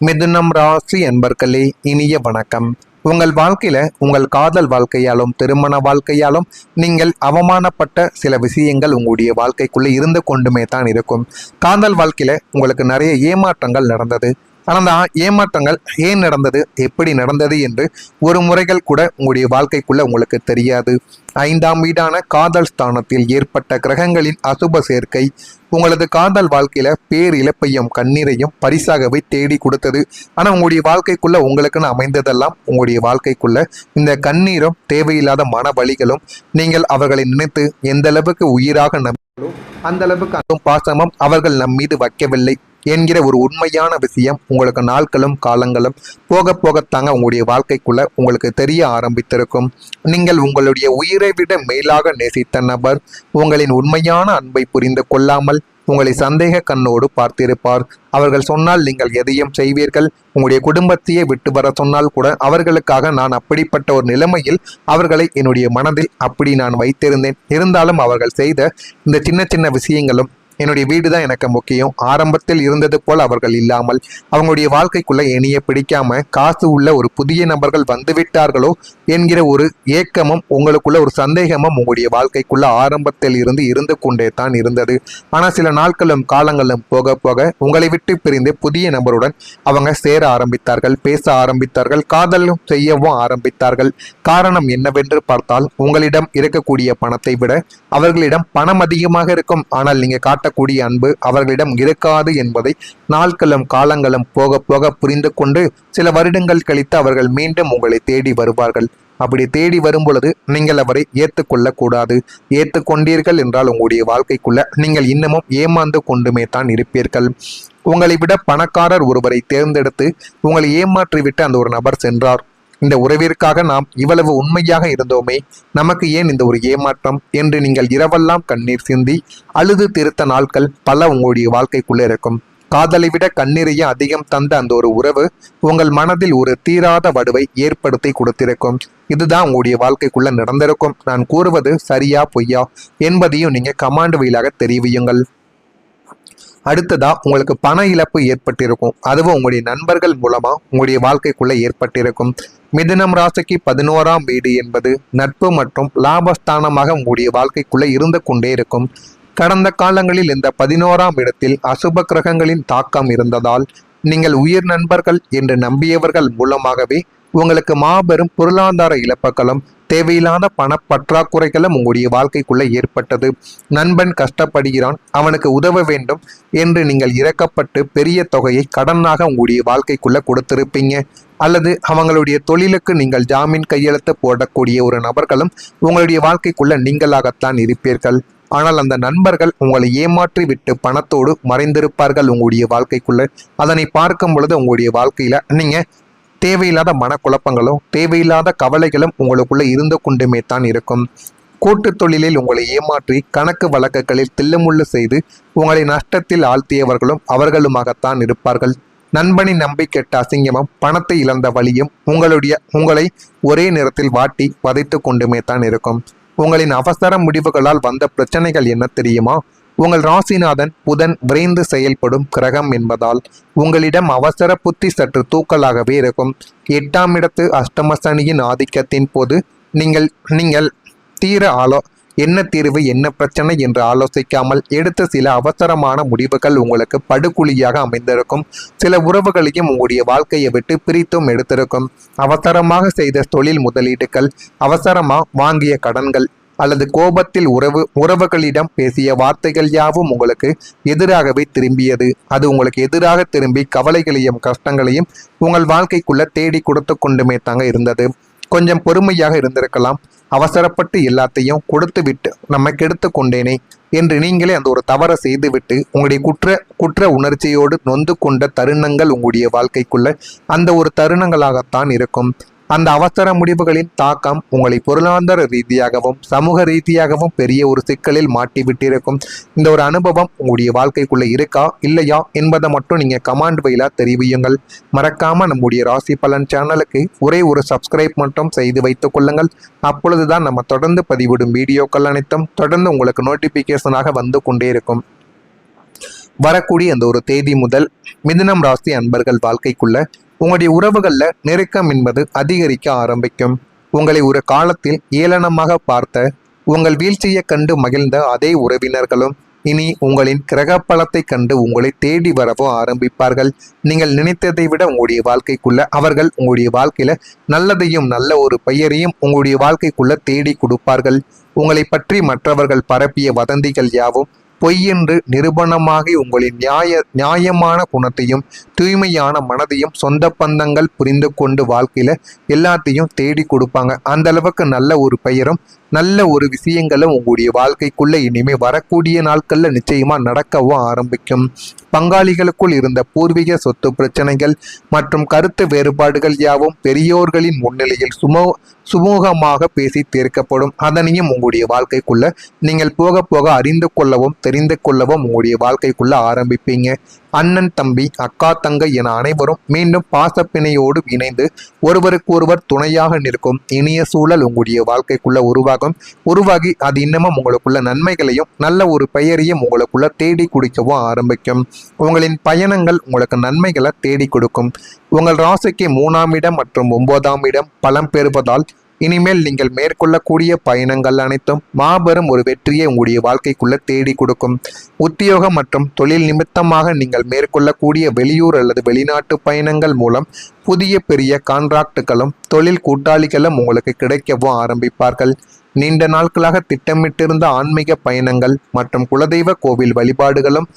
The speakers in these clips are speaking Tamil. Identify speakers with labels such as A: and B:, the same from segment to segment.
A: மிதுனம் ராசி அன்பர்களே, இனிய வணக்கம். உங்கள் வாழ்க்கையில உங்கள் காதல் வாழ்க்கையாலும் திருமண வாழ்க்கையாலும் நீங்கள் அவமானப்பட்ட சில விஷயங்கள் உங்களுடைய வாழ்க்கைக்குள்ள இருந்து கொண்டுமே தான் இருக்கும். காதல் வாழ்க்கையில உங்களுக்கு நிறைய ஏமாற்றங்கள் நடந்தது. ஆனால் அந்த ஏமாற்றங்கள் ஏன் நடந்தது, எப்படி நடந்தது என்று ஒரு முறைகள் கூட உங்களுடைய வாழ்க்கைக்குள்ள உங்களுக்கு தெரியாது. 5ஆம் வீடான காதல் ஸ்தானத்தில் ஏற்பட்ட கிரகங்களின் அசுப சேர்க்கை உங்களது காதல் வாழ்க்கையில பேரிழப்பையும் கண்ணீரையும் பரிசாகவே தேடி கொடுத்தது. ஆனா உங்களுடைய வாழ்க்கைக்குள்ள உங்களுக்குன்னு அமைந்ததெல்லாம் உங்களுடைய வாழ்க்கைக்குள்ள இந்த கண்ணீரும் தேவையில்லாத மன வலிகளும் நீங்கள் அவர்களை நினைத்து எந்த அளவுக்கு உயிராக நம்பினாலோ அந்த அளவுக்கு அதுவும் பாசமும் அவர்கள் நம் மீது வைக்கவில்லை என்கிற ஒரு உண்மையான விஷயம் உங்களுக்கு நாட்களும் காலங்களும் போக போகத்தாங்க உங்களுடைய வாழ்க்கைக்குள்ள உங்களுக்கு தெரிய ஆரம்பித்திருக்கும். நீங்கள் உங்களுடைய உயிரை விட மேலாக நேசித்த நபர் உங்களின் உண்மையான அன்பை புரிந்து கொள்ளாமல் உங்களை சந்தேக கண்ணோடு பார்த்திருப்பார். அவர்கள் சொன்னால் நீங்கள் எதையும் செய்வீர்கள். உங்களுடைய குடும்பத்தையே விட்டு வர சொன்னால் கூட அவர்களுக்காக நான் அப்படிப்பட்ட ஒரு நிலைமையில் அவர்களை என்னுடைய மனதில் அப்படி நான் வைத்திருந்தேன். இருந்தாலும் அவர்கள் செய்த இந்த சின்ன சின்ன விஷயங்களும் என்னுடைய வீடு தான் எனக்கு முக்கியம். ஆரம்பத்தில் இருந்தது போல் அவர்கள் இல்லாமல் அவங்களுடைய வாழ்க்கைக்குள்ள இனிய பிடிக்காம காசு உள்ள ஒரு புதிய நபர்கள் வந்துவிட்டார்களோ என்கிற ஒரு ஏக்கமும் உங்களுக்குள்ள ஒரு சந்தேகமும் உங்களுடைய வாழ்க்கைக்குள்ள ஆரம்பத்தில் இருந்து கொண்டே தான் இருந்தது. ஆனால் சில நாட்களும் காலங்களும் போக போக உங்களை விட்டு பிரிந்து புதிய நபருடன் அவங்க சேர ஆரம்பித்தார்கள், பேச ஆரம்பித்தார்கள், காதலும் செய்யவும் ஆரம்பித்தார்கள். காரணம் என்னவென்று பார்த்தால் உங்களிடம் இருக்கக்கூடிய பணத்தை விட அவர்களிடம் பணம் அதிகமாக இருக்கும். ஆனால் நீங்க காட்டக்கூடிய அன்பு அவர்களிடம் இருக்காது என்பதை நாட்களும் காலங்களும் போக போக புரிந்து கொண்டு சில வருடங்கள் கழித்து அவர்கள் மீண்டும் உங்களை தேடி வருவார்கள். அப்படி தேடி வரும் பொழுது நீங்கள் அவரை ஏற்றுக்கொள்ள கூடாது. ஏற்றுக்கொண்டீர்கள் என்றால் உங்களுடைய வாழ்க்கைக்குள்ள நீங்கள் இன்னமும் ஏமாந்து கொண்டுமே தான் இருப்பீர்கள். உங்களை விட பணக்காரர் ஒருவரை தேர்ந்தெடுத்து உங்களை ஏமாற்றிவிட்டு அந்த ஒரு நபர் சென்றார். இந்த உறவிற்காக நாம் இவ்வளவு உண்மையாக இருந்தோமே, நமக்கு ஏன் இந்த ஒரு ஏமாற்றம் என்று நீங்கள் இரவெல்லாம் கண்ணீர் சிந்தி அழுது திருத்த நாட்கள் பல உங்களுடைய வாழ்க்கைக்குள்ள இருக்கும். காதலை விட கண்ணீரையும் அதிகம் தந்த அந்த ஒரு உறவு உங்கள் மனதில் ஒரு தீராத வடுவை ஏற்படுத்தி கொடுத்திருக்கும். இதுதான் உங்களுடைய வாழ்க்கைக்குள்ள நடந்திருக்கும். நான் கூறுவது சரியா பொய்யா என்பதையும் நீங்க கமாண்ட் வழியாக தெரிவியுங்கள். அடுத்ததா உங்களுக்கு பண இழப்பு ஏற்பட்டிருக்கும். அதுவும் உங்களுடைய நண்பர்கள் மூலமா உங்களுடைய வாழ்க்கைக்குள்ள ஏற்பட்டிருக்கும். மிதுனம் ராசிக்கு 11ஆம் வீடு என்பது நட்பு மற்றும் லாபஸ்தானமாக உங்களுடைய வாழ்க்கைக்குள்ள இருந்து கொண்டே இருக்கும். கடந்த காலங்களில் இந்த 11ஆம் இடத்தில் அசுப கிரகங்களின் தாக்கம் இருந்ததால் நீங்கள் உயிர் நண்பர்கள் என்று நம்பியவர்கள் மூலமாகவே உங்களுக்கு மாபெரும் பொருளாதார இழப்புகளும் தேவையில்லாத பணப்பற்றாக்குறைகளும் உங்களுடைய வாழ்க்கைக்குள்ள ஏற்பட்டது. நண்பன் கஷ்டப்படுகிறான், அவனுக்கு உதவ வேண்டும் என்று நீங்கள் இறக்கப்பட்டு பெரிய தொகையை கடனாக உங்களுடைய வாழ்க்கைக்குள்ள கொடுத்திருப்பீங்க. அல்லது அவங்களுடைய தொழிலுக்கு நீங்கள் ஜாமீன் கையெழுத்து போடக்கூடிய ஒரு நபர்களும் உங்களுடைய வாழ்க்கைக்குள்ள நீங்களாகத்தான் இருப்பீர்கள். ஆனால் அந்த நண்பர்கள் உங்களை ஏமாற்றி விட்டு பணத்தோடு மறைந்திருப்பார்கள் உங்களுடைய வாழ்க்கைக்குள்ள. அதனை பார்க்கும் பொழுது உங்களுடைய வாழ்க்கையில நீங்க தேவையில்லாத மனக்குழப்பங்களும் தேவையில்லாத கவலைகளும் உங்களுக்குள்ள இருந்து கொண்டுமே தான் இருக்கும். கூட்டு தொழிலில் உங்களை ஏமாற்றி கணக்கு வழக்குகளில் தில்லுமுள்ளு செய்து உங்களை நஷ்டத்தில் ஆழ்த்தியவர்களும் அவர்களுமாகத்தான் இருப்பார்கள். நண்பனின் நம்பி கெட்ட அசிங்கமும் பணத்தை இழந்த வழியும் உங்களை ஒரே நேரத்தில் வாட்டி வதைத்து கொண்டுமே தான் இருக்கும். உங்களின் அவசர முடிவுகளால் வந்த பிரச்சனைகள் என்ன தெரியுமா? உங்கள் ராசிநாதன் புதன் விரைந்து செயல்படும் கிரகம் என்பதால் உங்களிடம் அவசர புத்தி சற்று தூக்கலாகவே இருக்கும். 8ஆம் இடத்து அஷ்டம சனியின் ஆதிக்கத்தின் போது நீங்கள் என்ன தீர்வு என்ன பிரச்சனை என்று ஆலோசிக்காமல் எடுத்த சில அவசரமான முடிவுகள் உங்களுக்கு படுகுழியாக அமைந்திருக்கும். சில உறவுகளையும் உங்களுடைய வாழ்க்கையை விட்டு பிரித்தும் எடுத்திருக்கும். அவசரமாக செய்த தொழில் முதலீடுகள், அவசரமா வாங்கிய கடன்கள் அல்லது கோபத்தில் உறவுகளிடம் பேசிய வார்த்தைகள் யாவும் உங்களுக்கு எதிராகவே திரும்பியது. அது உங்களுக்கு எதிராக திரும்பி கவலைகளையும் கஷ்டங்களையும் உங்கள் வாழ்க்கைக்குள்ள தேடி கொடுத்து கொண்டுமே தாங்க இருந்தது. கொஞ்சம் பொறுமையாக இருந்திருக்கலாம். அவசரப்பட்டு எல்லாத்தையும் கொடுத்து விட்டு நம்ம கெடுத்து கொண்டேனே என்று நீங்களே அந்த ஒரு தவறை செய்துவிட்டு உங்களுடைய குற்ற உணர்ச்சியோடு நொந்து கொண்ட தருணங்கள் உங்களுடைய வாழ்க்கைக்குள்ள அந்த ஒரு தருணங்களாகத்தான் இருக்கும். அந்த அவசர முடிவுகளின் தாக்கம் உங்களை பொருளாதார ரீதியாகவும் சமூக ரீதியாகவும் பெரிய ஒரு சிக்கலில் மாட்டிவிட்டிருக்கும். இந்த ஒரு அனுபவம் உங்களுடைய வாழ்க்கைக்குள்ள இருக்கா இல்லையா என்பதை மட்டும் நீங்க கமாண்ட் வழியா தெரிவியுங்கள். மறக்காம நம்முடைய ராசி பலன் சேனலுக்கு ஒரே ஒரு சப்ஸ்கிரைப் மட்டும் செய்து வைத்துக் கொள்ளுங்கள். அப்பொழுதுதான் நம்ம தொடர்ந்து பதிவிடும் வீடியோக்கள் அனைத்தும் தொடர்ந்து உங்களுக்கு நோட்டிபிகேஷனாக வந்து கொண்டே இருக்கும். வரக்கூடிய அந்த ஒரு தேதி முதல் மிதுனம் ராசி அன்பர்கள் வாழ்க்கைக்குள்ள உங்களுடைய உறவுகள்ல நெருக்கம் என்பது அதிகரிக்க ஆரம்பிக்கும். உங்களை ஒரு காலத்தில் ஏளனமாக பார்த்த உங்கள் வீழ்ச்சியை கண்டு மகிழ்ந்த அதே உறவினர்களும் இனி உங்களின் கிரக பலத்தை கண்டு உங்களை தேடி வரவோ ஆரம்பிப்பார்கள். நீங்கள் நினைத்ததை விட உங்களுடைய வாழ்க்கைக்குள்ள அவர்கள் உங்களுடைய வாழ்க்கையில நல்லதையும் நல்ல ஒரு பெயரையும் உங்களுடைய வாழ்க்கைக்குள்ள தேடி கொடுப்பார்கள். உங்களை பற்றி மற்றவர்கள் பரப்பிய வதந்திகள் யாவும் பொய் என்று நிரூபணமாகி உங்களின் நியாயமான குணத்தையும் தூய்மையான மனதையும் சொந்த பந்தங்கள் புரிந்து கொண்டு வாழ்க்கையில எல்லாத்தையும் தேடி கொடுப்பாங்க. அந்த அளவுக்கு நல்ல ஒரு பெயரும் நல்ல ஒரு விஷயங்களும் உங்களுடைய வாழ்க்கைக்குள்ள இனிமே வரக்கூடிய நாட்கள்ல நிச்சயமா நடக்கவும் ஆரம்பிக்கும். பங்காளிகளுக்குள் இருந்த பூர்வீக சொத்து பிரச்சனைகள் மற்றும் கருத்து வேறுபாடுகள் யாவும் பெரியோர்களின் முன்னிலையில் சுமூகமாக பேசி தீர்க்கப்படும். அதனையும் உங்களுடைய வாழ்க்கைக்குள்ள நீங்கள் போக போக அறிந்து கொள்ளவும் தெரிந்து கொள்ளவும் உங்களுடைய வாழ்க்கைக்குள்ள ஆரம்பிப்பீங்க. அண்ணன் தம்பி அக்கா தங்கை என அனைவரும் மீண்டும் பாசப்பிணையோடு இணைந்து ஒருவருக்கு ஒருவர் துணையாக நிற்கும் இனிய சூழல் உங்களுடைய வாழ்க்கைக்குள்ள உருவாகி அது இன்னமும் உங்களுக்குள்ள நன்மைகளையும் நல்ல ஒரு பெயரையும் உங்களுக்குள்ள தேடி குடிக்கவும் ஆரம்பிக்கும். உங்களின் பயணங்கள் உங்களுக்கு நன்மைகளை தேடி கொடுக்கும். உங்கள் ராசிக்கு 3ஆம் இடம் மற்றும் 9ஆம் இடம் பலம் பெறுவதால் இனிமேல் நீங்கள் மேற்கொள்ளக்கூடிய பயணங்கள் அனைத்தும் மாபெரும் ஒரு வெற்றியை உங்களுடைய வாழ்க்கைக்குள்ள தேடி கொடுக்கும். உத்தியோகம் மற்றும் தொழில் நிமித்தமாக நீங்கள் மேற்கொள்ளக்கூடிய வெளியூர் அல்லது வெளிநாட்டு பயணங்கள் மூலம் புதிய பெரிய கான்ட்ராக்டுகளும் தொழில் கூட்டாளிகளும் உங்களுக்கு கிடைக்கவும் ஆரம்பிப்பார்கள். நீண்ட நாட்களாக திட்டமிட்டிருந்த ஆன்மீக பயணங்கள் மற்றும் குலதெய்வ கோவில் வழிபாடுகளும்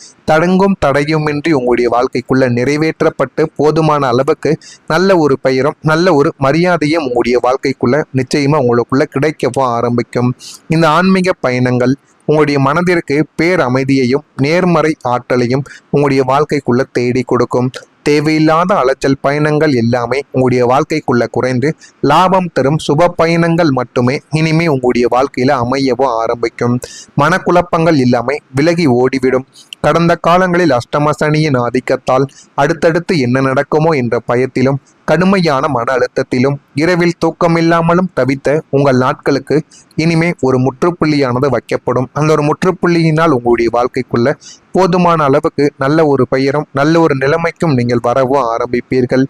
A: தடையுமின்றி உங்களுடைய வாழ்க்கைக்குள்ள நிறைவேற்றப்பட்டு போதுமான அளவுக்கு நல்ல ஒரு பெயரும் நல்ல ஒரு மரியாதையும் உங்களுடைய வாழ்க்கைக்குள்ள நிச்சயமா உங்களுக்குள்ள கிடைக்கவும் ஆரம்பிக்கும். இந்த ஆன்மீக பயணங்கள் உங்களுடைய மனதிற்கு பேரமைதியையும் நேர்மறை ஆற்றலையும் உங்களுடைய வாழ்க்கைக்குள்ள தேடி கொடுக்கும். தேவையில்லாத அலைச்சல் பயணங்கள் எல்லாமே உங்களுடைய வாழ்க்கைக்குள்ள குறைந்து லாபம் தரும் சுப பயணங்கள் மட்டுமே இனிமே உங்களுடைய வாழ்க்கையில அமையவும் ஆரம்பிக்கும். மனக்குழப்பங்கள் எல்லாமே விலகி ஓடிவிடும். கடந்த காலங்களில் அஷ்டம சனியின் ஆதிக்கத்தால் அடுத்தடுத்து என்ன நடக்குமோ என்ற பயத்திலும் கடுமையான மன அழுத்தத்திலும் இரவில் தூக்கமில்லாமலும் தவித்த உங்கள் நாட்களுக்கு இனிமே ஒரு முற்றுப்புள்ளியானது வைக்கப்படும். அந்த ஒரு முற்றுப்புள்ளியினால் உங்களுடைய வாழ்க்கைக்குள்ள போதுமான அளவுக்கு நல்ல ஒரு பெயரும் நல்ல ஒரு நிலைமைக்கும் நீங்கள் வரவும் ஆரம்பிப்பீர்கள்.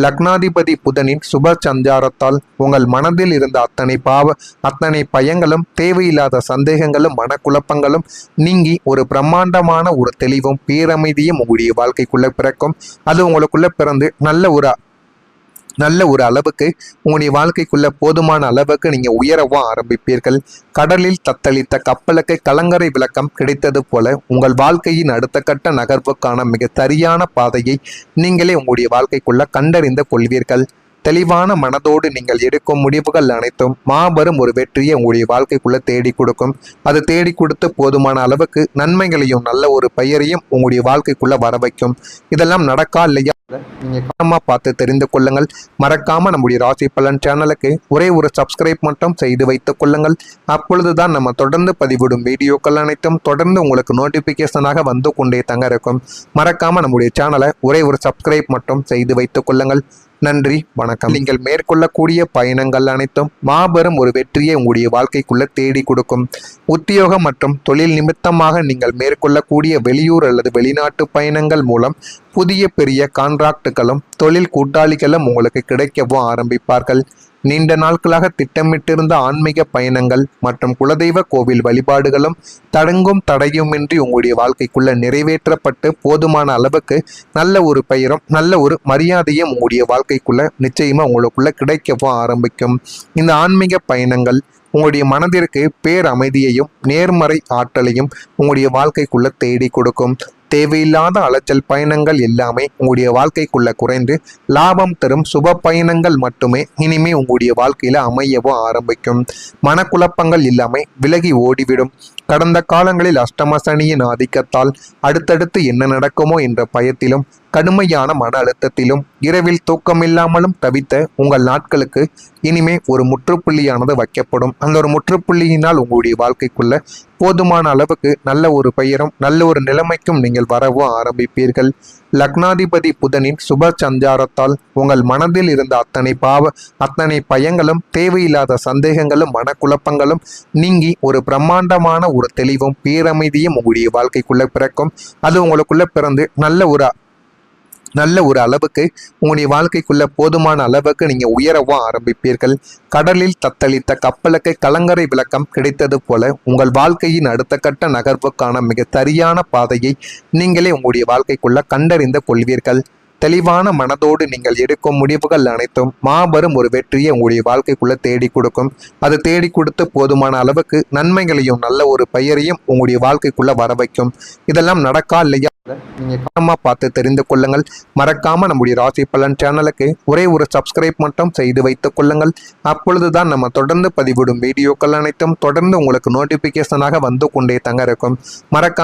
A: லக்னாதிபதி புதனின் சுப சஞ்சாரத்தால் உங்கள் மனதில் இருந்த அத்தனை பயங்களும் தேவையில்லாத சந்தேகங்களும் மனக்குழப்பங்களும் நீங்கி ஒரு பிரம்மாண்டமான ஒரு தெளிவும் பேரமைதியும் உங்களுடைய வாழ்க்கைக்குள்ள பிறக்கும். அது உங்களுக்குள்ள பிறந்து நல்ல ஒரு அளவுக்கு உங்களுடைய வாழ்க்கைக்குள்ள போதுமான அளவுக்கு நீங்க உயரவும் ஆரம்பிப்பீர்கள். கடலில் தத்தளித்த கப்பலுக்கு கலங்கரை விளக்கம் கிடைத்தது போல உங்கள் வாழ்க்கையின் அடுத்த கட்ட நகர்வுக்கான மிக சரியான பாதையை நீங்களே உங்களுடைய வாழ்க்கைக்குள்ள கண்டறிந்து கொள்வீர்கள். தெளிவான மனதோடு நீங்கள் எடுக்கும் முடிவுகள் அனைத்தும் மாபெரும் ஒரு வெற்றியை உங்களுடைய வாழ்க்கைக்குள்ள தேடி கொடுக்கும். அது தேடி கொடுத்து போதுமான அளவுக்கு நன்மைகளையும் நல்ல ஒரு பெயரையும் உங்களுடைய வாழ்க்கைக்குள்ள வர வைக்கும். இதெல்லாம் நடக்கா இல்லையா நீங்க கவனமா பார்த்து தெரிந்து கொள்ளுங்கள். மறக்காம நம்முடைய ராசி பலன் சேனலுக்கு ஒரே ஒரு சப்ஸ்கிரைப் மட்டும் செய்து வைத்துக் கொள்ளுங்கள். அப்பொழுதுதான் நம்ம தொடர்ந்து பதிவிடும் வீடியோக்கள் அனைத்தும் தொடர்ந்து உங்களுக்கு நோட்டிபிகேஷனாக வந்து கொண்டே தங்க இருக்கும். மறக்காம நம்முடைய சேனலை ஒரே ஒரு சப்ஸ்கிரைப் மட்டும் செய்து வைத்துக் கொள்ளுங்கள். நன்றி, வணக்கம். நீங்கள் மேற்கொள்ளக்கூடிய பயணங்கள் அனைத்தும் மாபெரும் ஒரு வெற்றியை உங்களுடைய வாழ்க்கைக்குள்ள தேடி கொடுக்கும். உத்தியோகம் மற்றும் தொழில் நிமித்தமாக நீங்கள் மேற்கொள்ளக்கூடிய வெளியூர் அல்லது வெளிநாட்டு பயணங்கள் மூலம் புதிய பெரிய கான்ட்ராக்டுகளும் தொழில் கூட்டாளிகளும் உங்களுக்கு கிடைக்கவும் ஆரம்பிப்பார்கள். நீண்ட நாட்களாக திட்டமிட்டிருந்த ஆன்மீக பயணங்கள் மற்றும் குலதெய்வ கோவில் வழிபாடுகளும் தடையுமின்றி உங்களுடைய வாழ்க்கைக்குள்ள நிறைவேற்றப்பட்டு போதுமான அளவுக்கு நல்ல ஒரு பெயரும் நல்ல ஒரு மரியாதையும் உங்களுடைய வாழ்க்கைக்குள்ள நிச்சயமா உங்களுக்குள்ள கிடைக்கவும் ஆரம்பிக்கும். இந்த ஆன்மீக பயணங்கள் உங்களுடைய மனதிற்கு பேரமைதியையும் நேர்மறை ஆற்றலையும் உங்களுடைய வாழ்க்கைக்குள்ள தேடி கொடுக்கும். தேவையில்லாத அலைச்சல் பயணங்கள் எல்லாமே உங்களுடைய வாழ்க்கைக்குள்ள குறைந்து லாபம் தரும் சுப பயணங்கள் மட்டுமே இனிமே உங்களுடைய வாழ்க்கையில அமையவும் ஆரம்பிக்கும். மனக்குழப்பங்கள் எல்லாமே விலகி ஓடிவிடும். கடந்த காலங்களில் அஷ்டம சனியின் ஆதிக்கத்தால் அடுத்தடுத்து என்ன நடக்குமோ என்ற பயத்திலும் கடுமையான மன அழுத்தத்திலும் இரவில் தூக்கமில்லாமலும் தவித்த உங்கள் நாட்களுக்கு இனிமே ஒரு முற்றுப்புள்ளியானது வைக்கப்படும். அந்த ஒரு முற்றுப்புள்ளியினால் உங்களுடைய வாழ்க்கைக்குள்ள போதுமான அளவுக்கு நல்ல ஒரு பெயரும் நல்ல ஒரு நிலைமைக்கும் நீங்கள் வரவும் ஆரம்பிப்பீர்கள். லக்னாதிபதி புதனின் சுப சஞ்சாரத்தால் உங்கள் மனதில் இருந்த அத்தனை பயங்களும் தேவையில்லாத சந்தேகங்களும் மனக்குழப்பங்களும் நீங்கி ஒரு பிரம்மாண்டமான ஒரு தெளிவும் பேரமைதியும் உங்களுடைய வாழ்க்கைக்குள்ள பிறக்கும். அது உங்களுக்குள்ள பிறந்து நல்ல ஒரு அளவுக்கு உங்களுடைய வாழ்க்கைக்குள்ள போதுமான அளவுக்கு நீங்க உயரவும் ஆரம்பிப்பீர்கள். கடலில் தத்தளித்த கப்பலுக்கு கலங்கரை விளக்கம் கிடைத்தது போல உங்கள் வாழ்க்கையின் அடுத்த கட்ட நகர்வுக்கான மிக சரியான பாதையை நீங்களே உங்களுடைய வாழ்க்கைக்குள்ள கண்டறிந்து கொள்வீர்கள். தெளிவான மனதோடு நீங்கள் எடுக்கும் முடிவுகள் அனைத்தும் மாபெரும் ஒரு வெற்றியை உங்களுடைய வாழ்க்கைக்குள்ள தேடி கொடுக்கும். அது தேடி கொடுத்து போதுமான அளவுக்கு நன்மைகளையும் நல்ல ஒரு பெயரையும் உங்களுடைய வாழ்க்கைக்குள்ள வர வைக்கும். இதெல்லாம் நடக்கா இல்லையா நீங்க கவனமா பார்த்து தெரிந்து கொள்ளுங்கள். மறக்காம நம்முடைய ராசி பலன் சேனலுக்கு ஒரே ஒரு சப்ஸ்கிரைப் மட்டும் செய்து வைத்துக் கொள்ளுங்கள். அப்பொழுதுதான் நம்ம தொடர்ந்து பதிவிடும் வீடியோக்கள் அனைத்தும் தொடர்ந்து உங்களுக்கு நோட்டிபிகேஷனாக வந்து கொண்டே தங்க இருக்கும். மறக்காம